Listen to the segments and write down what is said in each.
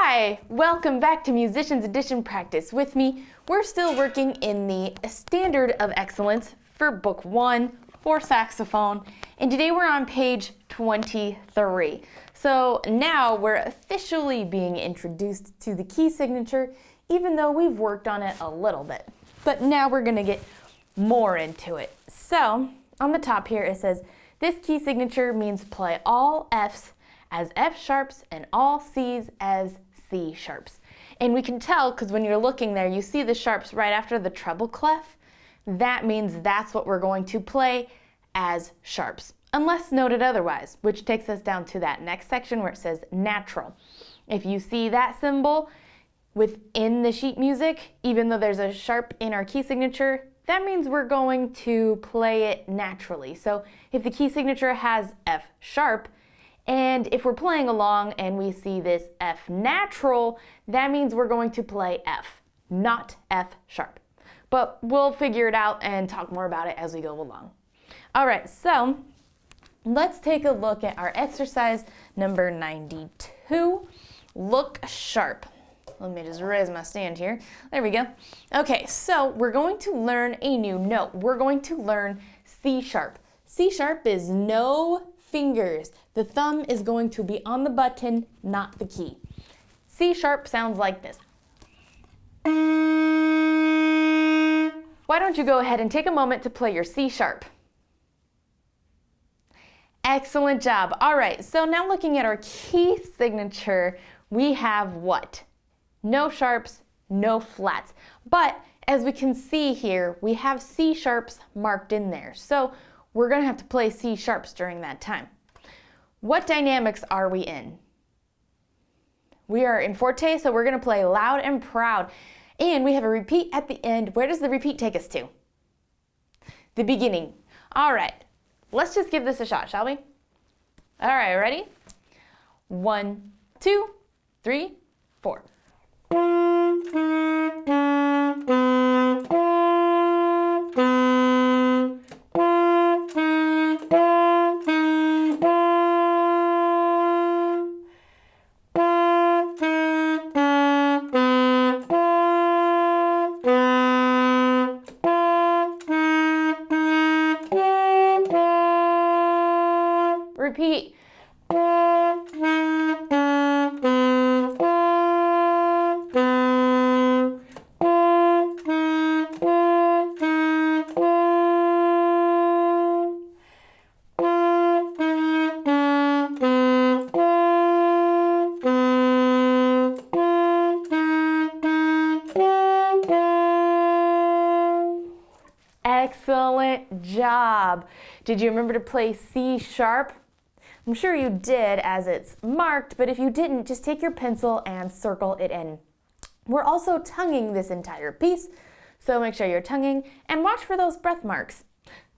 Hi, welcome back to Musicians Edition Practice. With me, we're still working in the Standard of Excellence for Book 1 for saxophone, and today we're on page 23. So now we're officially being introduced to the key signature, even though we've worked on it a little bit. But now we're going to get more into it. So on the top here it says, this key signature means play all Fs as F sharps and all Cs as C sharps. And we can tell because when you're looking there, you see the sharps right after the treble clef. That means that's what we're going to play as sharps, unless noted otherwise, which takes us down to that next section where it says natural. If you see that symbol within the sheet music, even though there's a sharp in our key signature, that means we're going to play it naturally. So if the key signature has F sharp, and if we're playing along and we see this F natural, that means we're going to play F, not F sharp. But we'll figure it out and talk more about it as we go along. All right, so let's take a look at our exercise number 92. Look sharp. Let me just raise my stand here. There we go. Okay, so we're going to learn a new note. We're going to learn C sharp. C sharp is no fingers. The thumb is going to be on the button, not the key. C sharp sounds like this. Why don't you go ahead and take a moment to play your C sharp? Excellent job. All right, so now looking at our key signature, we have what? No sharps, no flats. But as we can see here, we have C sharps marked in there. So we're going to have to play C sharps during that time. What dynamics are we in? We are in forte, so we're going to play loud and proud. And we have a repeat at the end. Where does the repeat take us to? The beginning. All right, let's just give this a shot, shall we? All right, ready? 1, 2, 3, 4. Repeat. Excellent job. Did you remember to play C sharp? I'm sure you did as it's marked, but if you didn't, just take your pencil and circle it in. We're also tonguing this entire piece, so make sure you're tonguing and watch for those breath marks.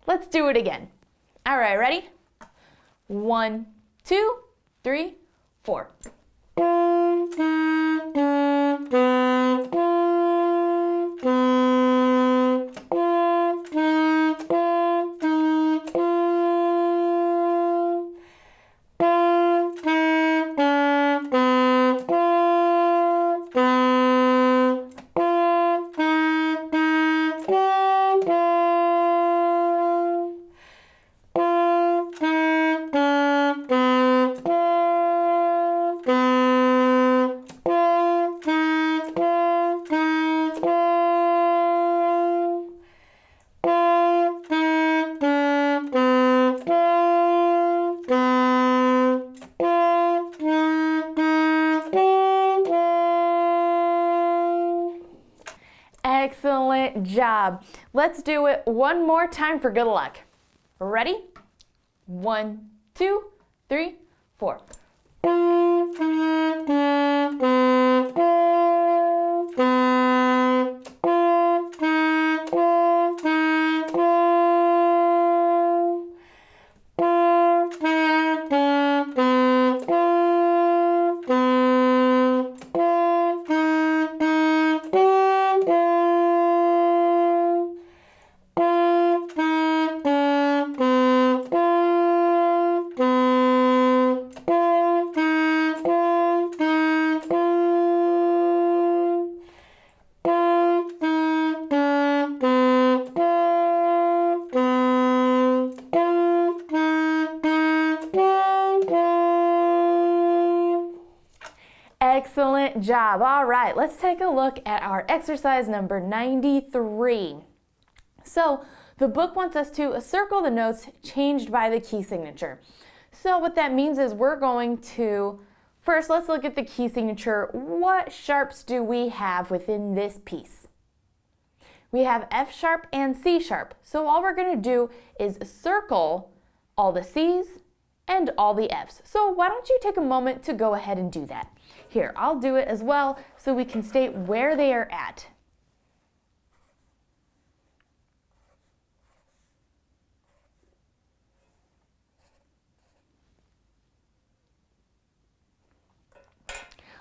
Let's do it again. All right, ready? 1, 2, 3, 4. Excellent job. Let's do it one more time for good luck. Ready? 1, 2, 3, 4. Excellent job. All right, let's take a look at our exercise number 93. So the book wants us to circle the notes changed by the key signature. So what that means is we're going to, first let's look at the key signature. What sharps do we have within this piece? We have F sharp and C sharp. So all we're going to do is circle all the C's and all the F's. So why don't you take a moment to go ahead and do that? Here, I'll do it as well so we can state where they are at.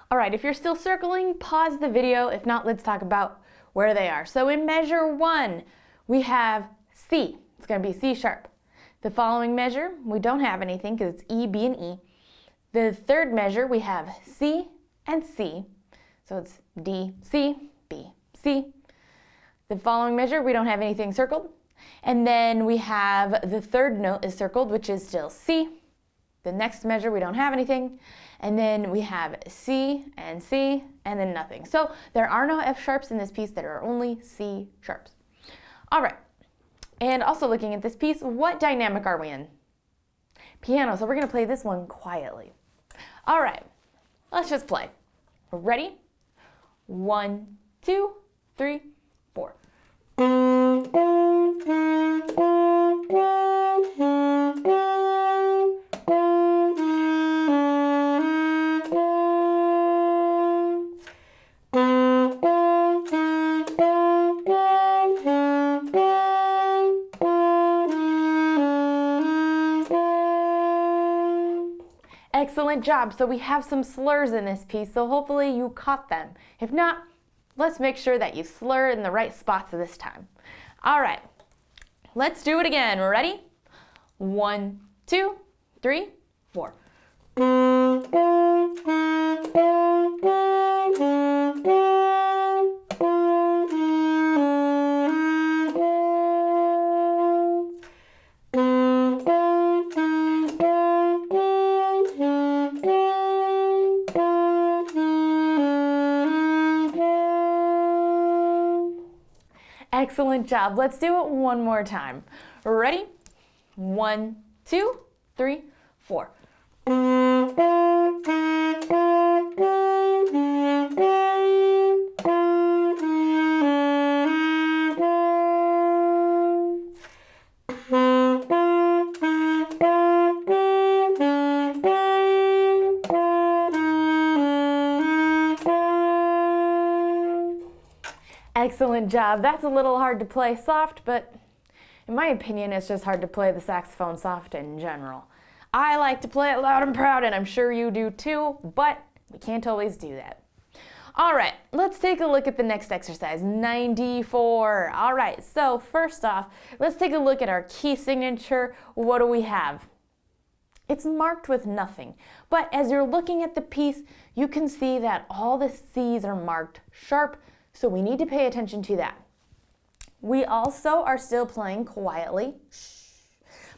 All right, if you're still circling, pause the video. If not, let's talk about where they are. So in measure 1, we have C. It's going to be C sharp. The following measure, we don't have anything because it's E, B, and E. The third measure, we have C and C. So it's D, C, B, C. The following measure, we don't have anything circled. And then we have the third note is circled, which is still C. The next measure, we don't have anything. And then we have C, and then nothing. So there are no F sharps in this piece, there are only C sharps. All right, and also looking at this piece, what dynamic are we in? Piano, so we're gonna play this one quietly. All right, let's just play. Ready? 1, 2, 3, 4. Excellent job. So we have some slurs in this piece, so hopefully you caught them. If not, let's make sure that you slur in the right spots this time. All right, let's do it again. Ready? 1, 2, 3, 4. Excellent job. Let's do it one more time. Ready? 1, 2, 3, 4. Excellent job. That's a little hard to play soft, but in my opinion, it's just hard to play the saxophone soft in general. I like to play it loud and proud, and I'm sure you do too, but we can't always do that. All right, let's take a look at the next exercise, 94. All right, so first off, let's take a look at our key signature. What do we have? It's marked with nothing, but as you're looking at the piece, you can see that all the C's are marked sharp, so we need to pay attention to that. We also are still playing quietly. Shh.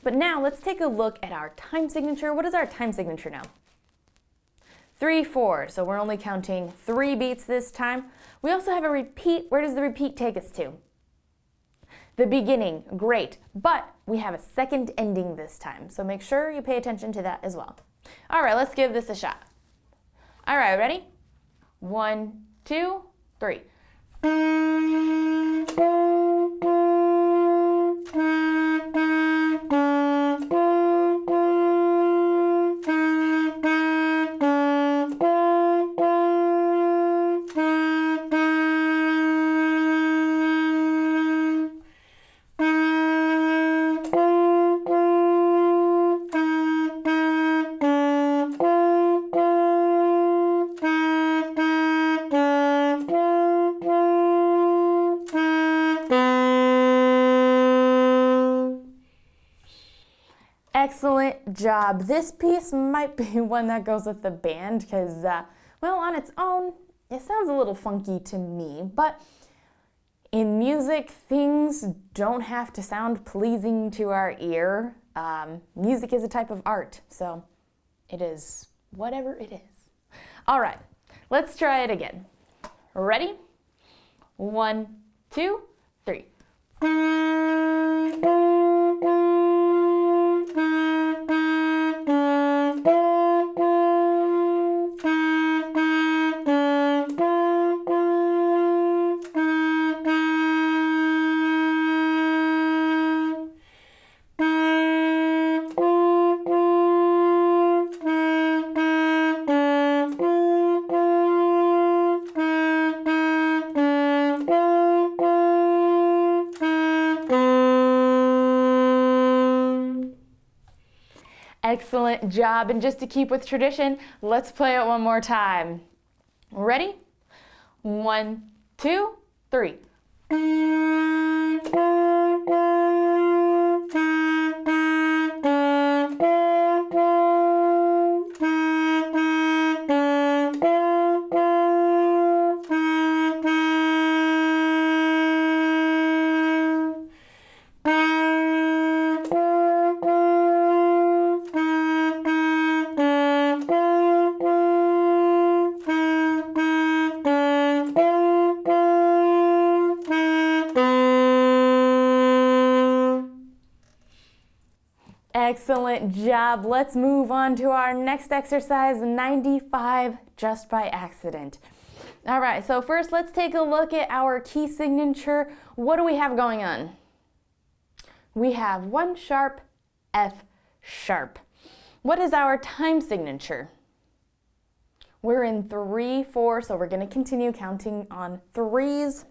But now let's take a look at our time signature. What is our time signature now? 3/4, so we're only counting 3 beats this time. We also have a repeat. Where does the repeat take us to? The beginning, great, but we have a second ending this time, so make sure you pay attention to that as well. All right, let's give this a shot. All right, ready? 1, 2, 3. Excellent job. This piece might be one that goes with the band because, well, on its own, it sounds a little funky to me, but in music, things don't have to sound pleasing to our ear. Music is a type of art, so it is whatever it is. All right, let's try it again. Ready? 1, 2, 3. Excellent job. And just to keep with tradition, let's play it one more time. Ready? 1, 2, 3. Excellent job. Let's move on to our next exercise, 95, just by accident. All right, so first let's take a look at our key signature. What do we have going on? We have 1 sharp, F sharp. What is our time signature? We're in 3/4, so we're going to continue counting on 3s.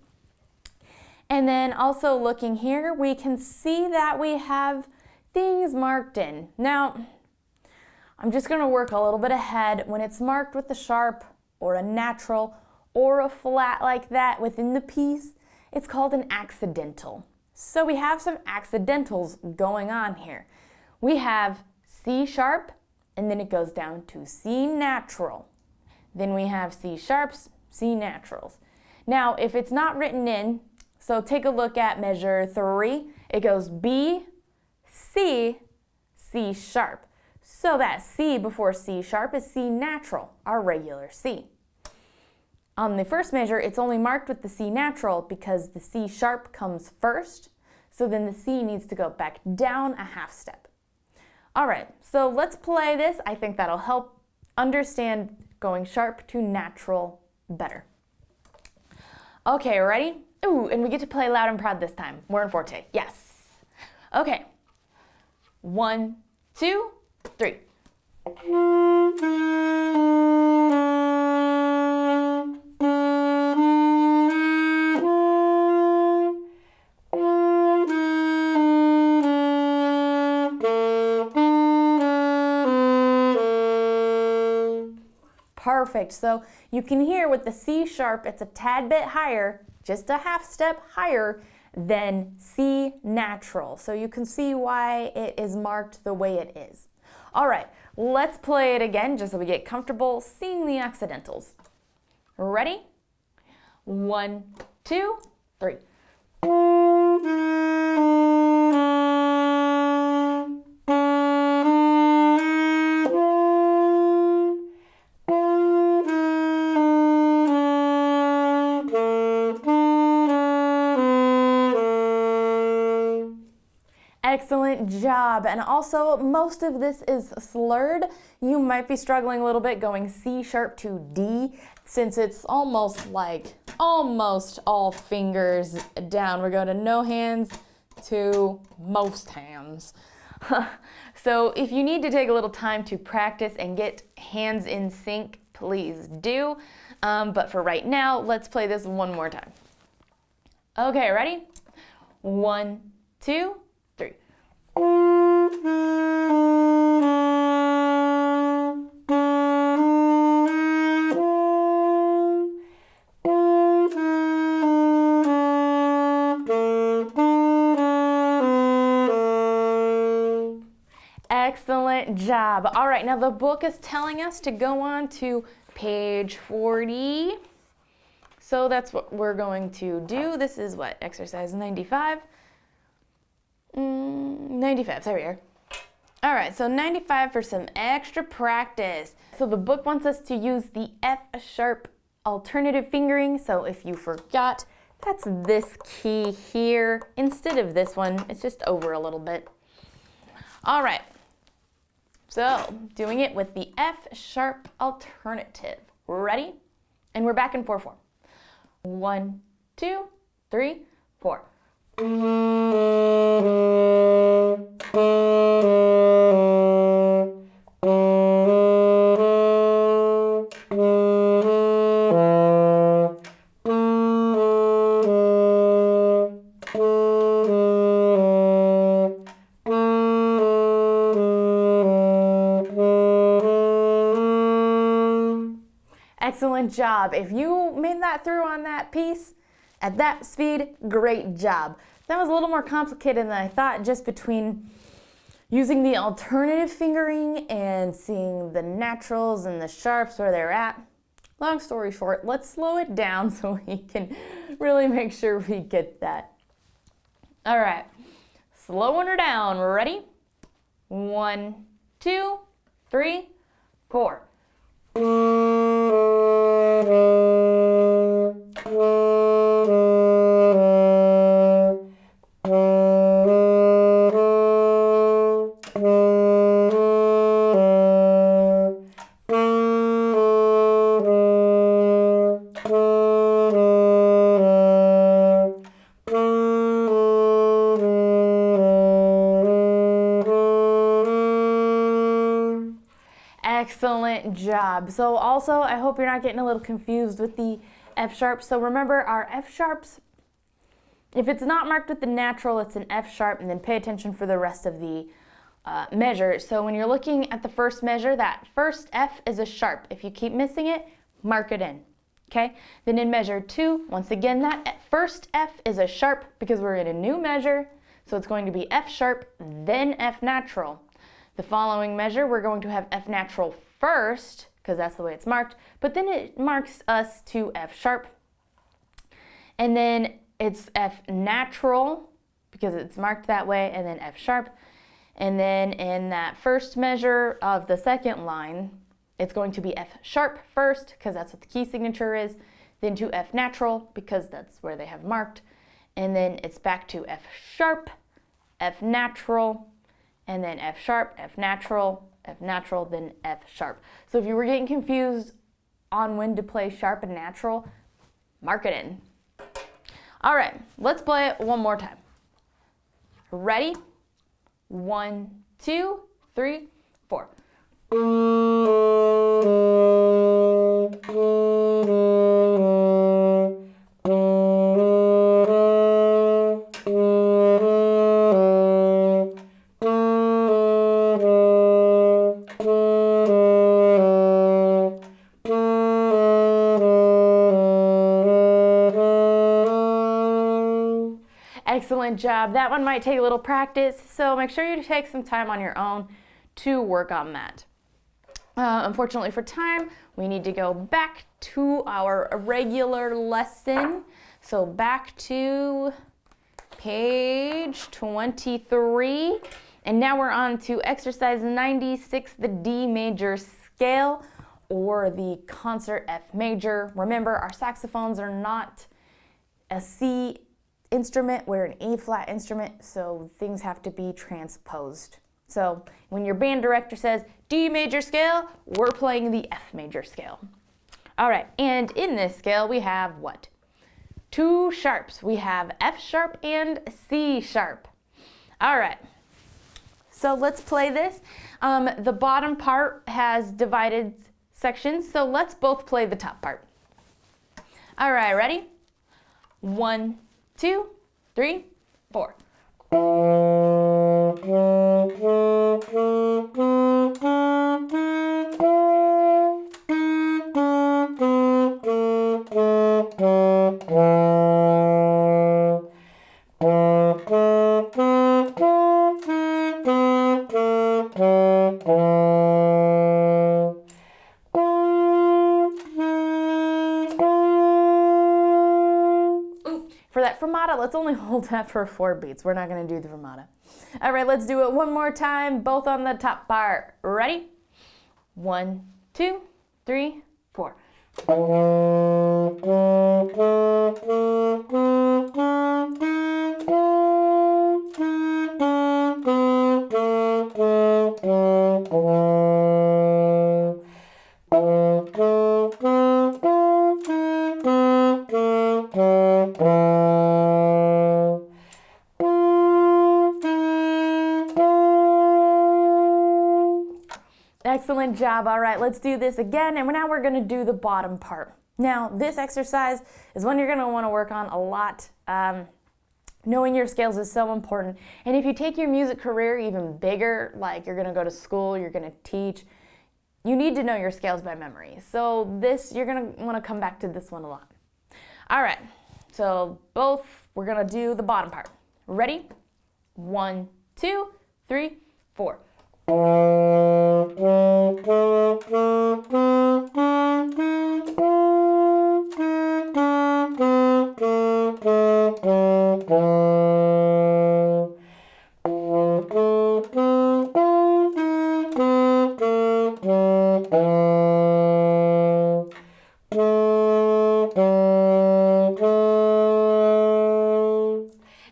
And then also looking here, we can see that we have things marked in. Now, I'm just going to work a little bit ahead. When it's marked with a sharp or a natural or a flat like that within the piece, it's called an accidental. So we have some accidentals going on here. We have C sharp, and then it goes down to C natural. Then we have C sharps, C naturals. Now, if it's not written in, so take a look at measure 3. It goes B, C, C sharp. So that C before C sharp is C natural, our regular C. On the first measure, it's only marked with the C natural because the C sharp comes first, so then the C needs to go back down a half step. All right, so let's play this. I think that'll help understand going sharp to natural better. Okay, ready? Ooh, and we get to play loud and proud this time. We're in forte, yes. Okay. 1, 2, 3. Perfect. So you can hear with the C sharp, it's a tad bit higher, just a half step higher than C natural. So you can see why it is marked the way it is. All right, let's play it again just so we get comfortable seeing the accidentals. Ready? 1, 2, 3. Excellent job. And also, most of this is slurred. You might be struggling a little bit going C sharp to D, since it's almost all fingers down. We're going to no hands to most hands. So if you need to take a little time to practice and get hands in sync, please do. But for right now, let's play this one more time. Okay, ready? 1, 2, 3. Excellent job. All right, now the book is telling us to go on to page 40. So that's what we're going to do. This is what? Exercise 95. 95, there we are. All right, so 95 for some extra practice. So the book wants us to use the F sharp alternative fingering. So if you forgot, that's this key here. Instead of this one, it's just over a little bit. All right, so doing it with the F sharp alternative. Ready? And we're back in 4/4. 1, 2, 3, 4. Excellent job. If you made that through on that piece at that speed, great job. That was a little more complicated than I thought, just between using the alternative fingering and seeing the naturals and the sharps where they're at. Long story short, let's slow it down so we can really make sure we get that. All right, slowing her down. Ready? 1, 2, 3, 4. Excellent job. So also, I hope you're not getting a little confused with the F sharp. So remember, our F sharps, if it's not marked with the natural, it's an F sharp, and then pay attention for the rest of the measure. So when you're looking at the first measure, that first F is a sharp. If you keep missing it, mark it in. Okay? Then in measure 2, once again, that first F is a sharp because we're in a new measure. So it's going to be F sharp, then F natural. The following measure, we're going to have F natural first, because that's the way it's marked, but then it marks us to F sharp. And then it's F natural, because it's marked that way, and then F sharp. And then in that first measure of the second line, it's going to be F sharp first, because that's what the key signature is, then to F natural, because that's where they have marked. And then it's back to F sharp, F natural, and then F sharp, F natural, then F sharp. So if you were getting confused on when to play sharp and natural, mark it in. All right, let's play it one more time. Ready? 1, 2, 3, 4. Excellent job. That one might take a little practice, so make sure you take some time on your own to work on that. Unfortunately for time, we need to go back to our regular lesson. So back to page 23. And now we're on to exercise 96, the D major scale, or the concert F major. Remember, our saxophones are not a C instrument, we're an A flat instrument, so things have to be transposed. So when your band director says D major scale, we're playing the F major scale. All right, and in this scale we have what? 2 sharps. We have F sharp and C sharp. All right, so let's play this. The bottom part has divided sections, so let's both play the top part. All right, ready? 1, 2, 3, 4. For that fermata, let's only hold that for 4 beats. We're not going to do the fermata. All right, let's do it one more time, both on the top bar. Ready? 1, 2, 3, 4. Excellent job. All right, let's do this again. And now we're going to do the bottom part. Now, this exercise is one you're going to want to work on a lot. Knowing your scales is so important. And if you take your music career even bigger, like you're going to go to school, you're going to teach, you need to know your scales by memory. So this, you're going to want to come back to this one a lot. All right, so we're going to do the bottom part. Ready? 1, 2, 3, 4.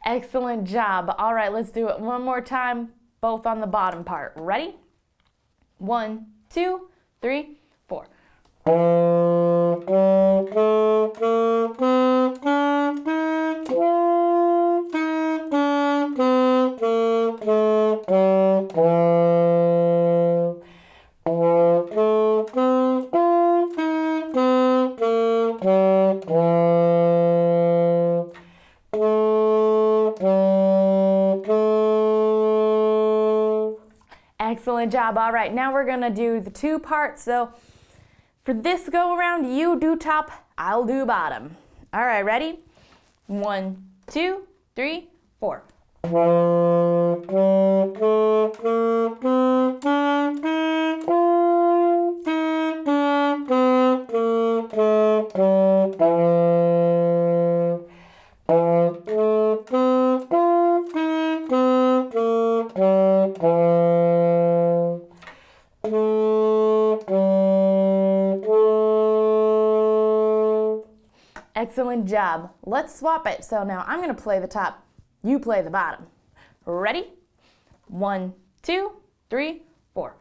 Excellent job. All right, let's do it one more time, both on the bottom part. Ready? 1, 2, 3, 4. Excellent job. All right, now we're gonna do the two parts. So for this go around, you do top, I'll do bottom. All right, ready? 1, 2, 3, 4. Excellent job. Let's swap it. So now I'm going to play the top, you play the bottom. Ready? 1, 2, 3, 4.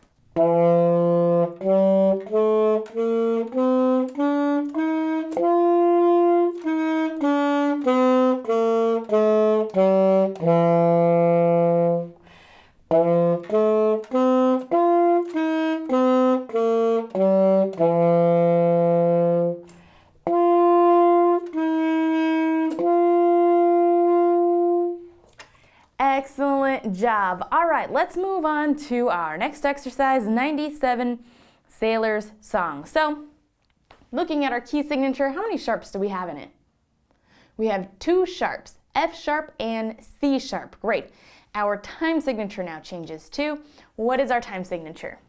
Excellent job. All right, let's move on to our next exercise, 97 Sailor's Song. So, looking at our key signature, how many sharps do we have in it? We have 2 sharps, F sharp and C sharp. Great. Our time signature now changes to, what is our time signature?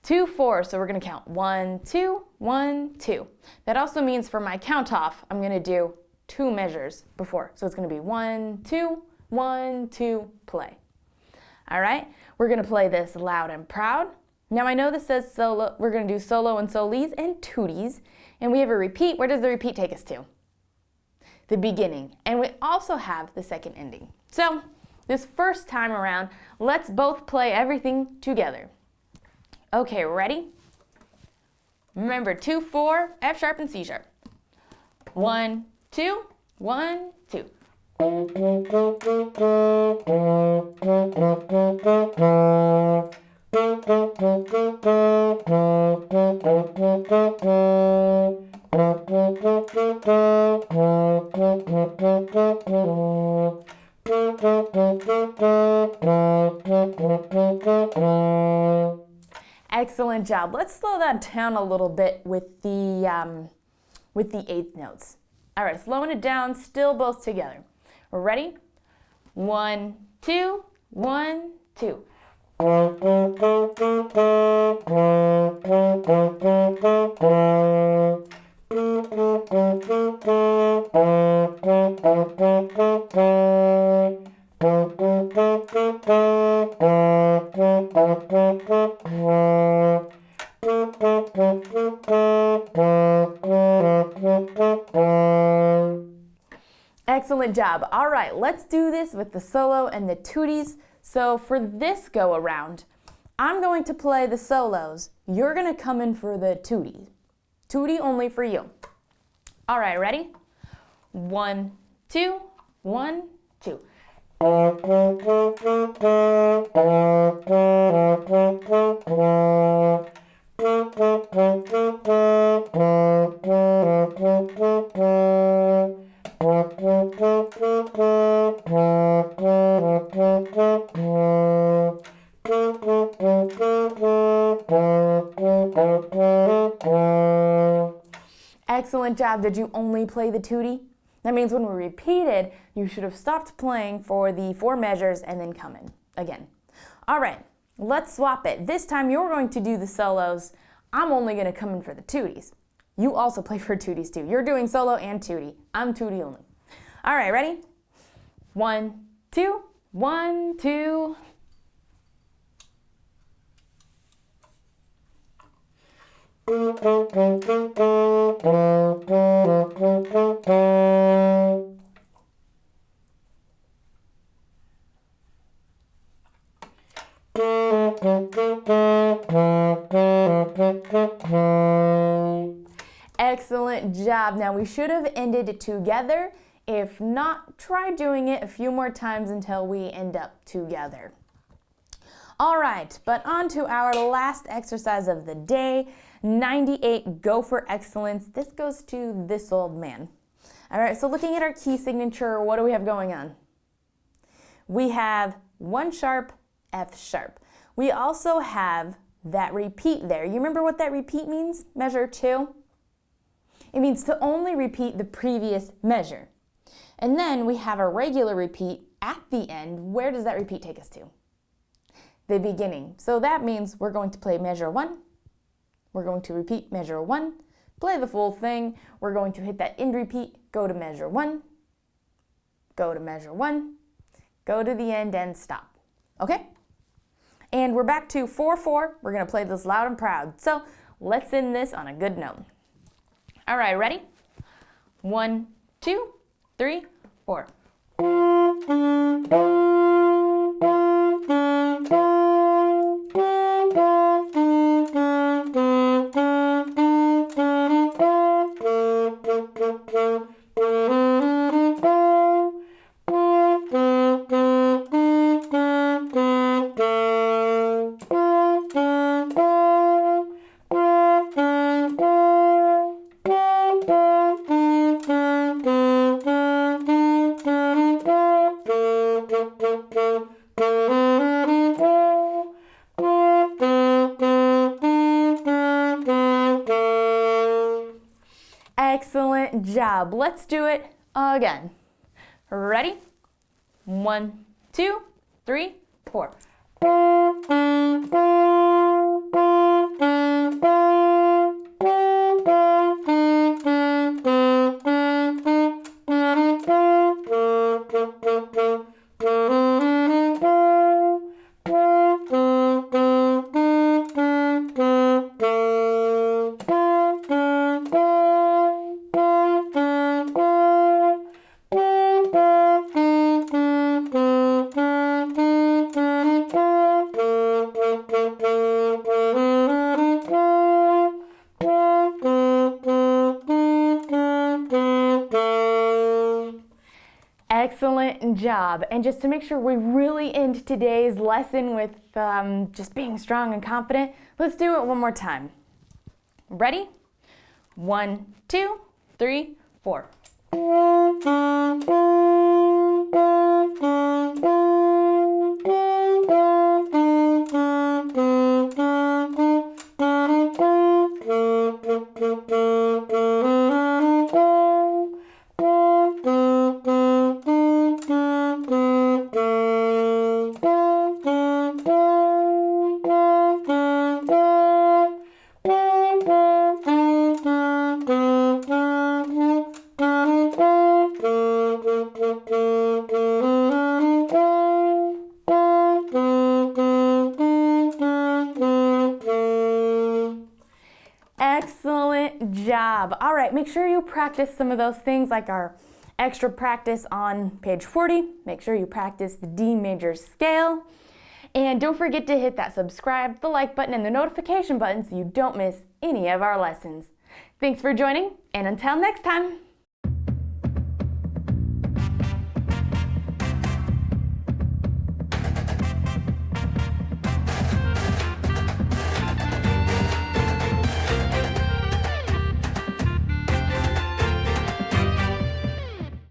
2, 4, so we're going to count 1, 2, 1, 2. That also means for my count off, I'm going to do 2 measures before. So it's going to be 1, 2, 1, 2, play. All right, we're going to play this loud and proud. Now I know this says solo, we're going to do solo and solis and tooties, and we have a repeat. Where does the repeat take us to? The beginning, and we also have the second ending. So this first time around, let's both play everything together. Okay, ready? Remember 2, 4, F sharp and C sharp. 1, 2, 1, 2. Excellent job. Let's slow that down a little bit with the 8th notes. All right, slowing it down, still both together. We're ready? 1, 2, 1, 2. Excellent job. All right, let's do this with the solo and the tooties. So for this go around, I'm going to play the solos. You're going to come in for the tootie. Tootie only for you. All right, ready? 1, 2, 1, 2. Excellent job. Did you only play the tootie? That means when we repeated, you should have stopped playing for the 4 measures and then come in again. All right, let's swap it. This time you're going to do the solos. I'm only going to come in for the tooties. You also play for tooties too. You're doing solo and tootie. I'm tootie only. All right, ready? 1, 2, 1, 2. Excellent job. Now we should have ended together. If not, try doing it a few more times until we end up together. All right, but on to our last exercise of the day, 98, Go for Excellence. This goes to this old man. All right, so looking at our key signature, what do we have going on? We have 1 sharp, F sharp. We also have that repeat there. You remember what that repeat means? Measure 2? It means to only repeat the previous measure. And then we have a regular repeat at the end. Where does that repeat take us to? The beginning. So that means we're going to play measure 1. We're going to repeat measure 1, play the full thing. We're going to hit that end repeat, go to measure 1, go to measure 1, go to the end and stop. Okay? And we're back to 4/4. We're going to play this loud and proud. So let's end this on a good note. All right, ready? 1, 2, 3, 4. Excellent job. Let's do it again. Ready? 1, 2, 3, 4. Excellent job. And just to make sure we really end today's lesson with just being strong and confident, let's do it one more time. Ready? 1, 2, 3, 4. Excellent job. All right, make sure you practice some of those things like our extra practice on page 40. Make sure you practice the D major scale. And don't forget to hit that subscribe, the like button, and the notification button so you don't miss any of our lessons. Thanks for joining, and until next time.